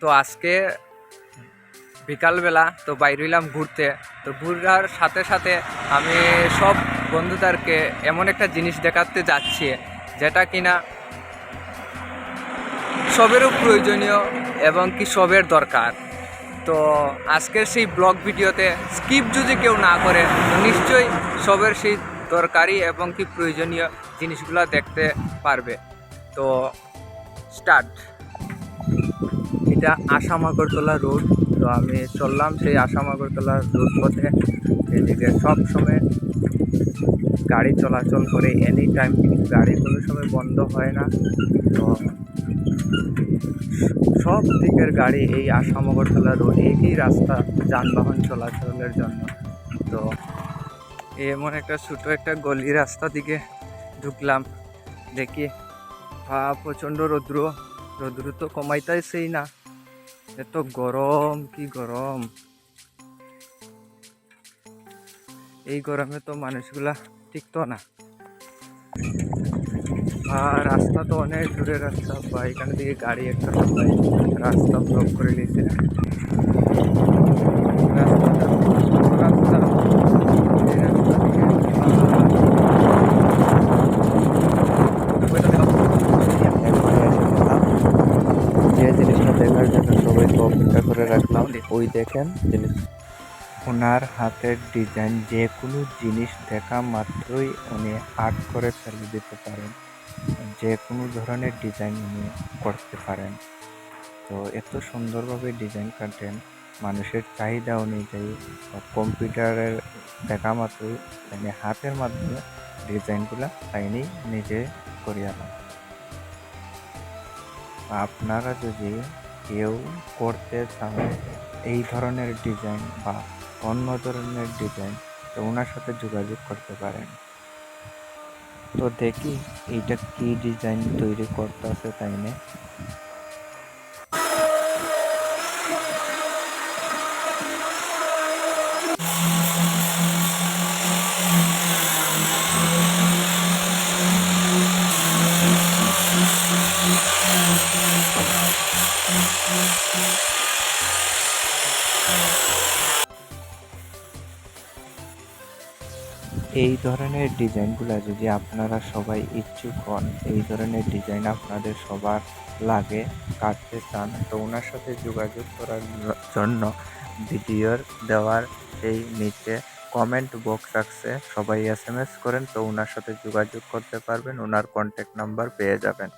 তো আজকে বিকালবেলা তো বাইরে হইলাম ঘুরতে। তো ঘুরার সাথে সাথে আমি সব বন্ধুদেরকে এমন একটা জিনিস দেখাতে যাচ্ছি যেটা কিনা সবেরও প্রয়োজনীয় এবং কি সবের দরকার। তো আজকের সেই ব্লগ ভিডিওতে স্কিপ যদি কেউ না করে তো নিশ্চয়ই সবের সেই দরকারি এবং কি প্রয়োজনীয় জিনিসগুলো দেখতে পারবে। তো স্টার্ট। এটা আসাম আগরতলা রোড। তো আমি চললাম সেই আসাম আগরতলা রোড পথে। এদিকে সব সময় গাড়ি চলাচল করে, এনি টাইম গাড়ি কোনো সময় বন্ধ হয় না। তো সব দিকের গাড়ি এই আসাম আগরতলা রোড, একই রাস্তা যানবাহন চলাচলের জন্য। তো এমন একটা ছোটো একটা গলি রাস্তা দিকে ঢুকলাম, দেখি প্রচণ্ড রৌদ্র তো কমাইতেছেই না, এত গরম, কি গরম! এই গরমে তো মানুষগুলা টিকতো না। আর রাস্তা তো অনেক দূরের রাস্তা, বা এখানে দিকে গাড়ি একটা সবাই রাস্তা ব্লক করে নিয়েছে। রাস্তা যে জিনিসটা দেখার জন্য সবাইকে অপেক্ষা করে রাখলাম, ওই দেখেন জিনিস, ওনার হাতের ডিজাইন। যে কোনো জিনিস দেখা মাত্রই উনি আর্ট করে ফেলে দিতে পারেন, যে কোনো ধরনের ডিজাইন উনি করতে পারেন। তো এত সুন্দরভাবে ডিজাইন কাটেন, মানুষের চাহিদা অনুযায়ী কম্পিউটারের দেখা মাত্রই মানে হাতের মাধ্যমে ডিজাইনগুলো তাইনি নিজে করিয়া নেন। আপনারা যদি কেউ করতে চান এই ধরনের ডিজাইন বা অন্য ধরনের ডিজাইন, তো ওনার সাথে যোগাযোগ করতে পারেন। তো দেখি এইটা কি ডিজাইন তৈরি করতে আছে তাই না। এই ধরনের ডিজাইনগুলো যদি আপনারা সবাই ইচ্ছুক হন, এই ধরনের ডিজাইন আপনাদের সবার লাগে, কাটতে চান, তো ওনার সাথে যোগাযোগ করার জন্য ভিডিওর দেওয়ার সেই নিচে কমেন্ট বক্স আছে, সবাই SMS করেন, তো ওনার সাথে যোগাযোগ করতে পারবেন, ওনার কন্ট্যাক্ট নাম্বার পেয়ে যাবেন।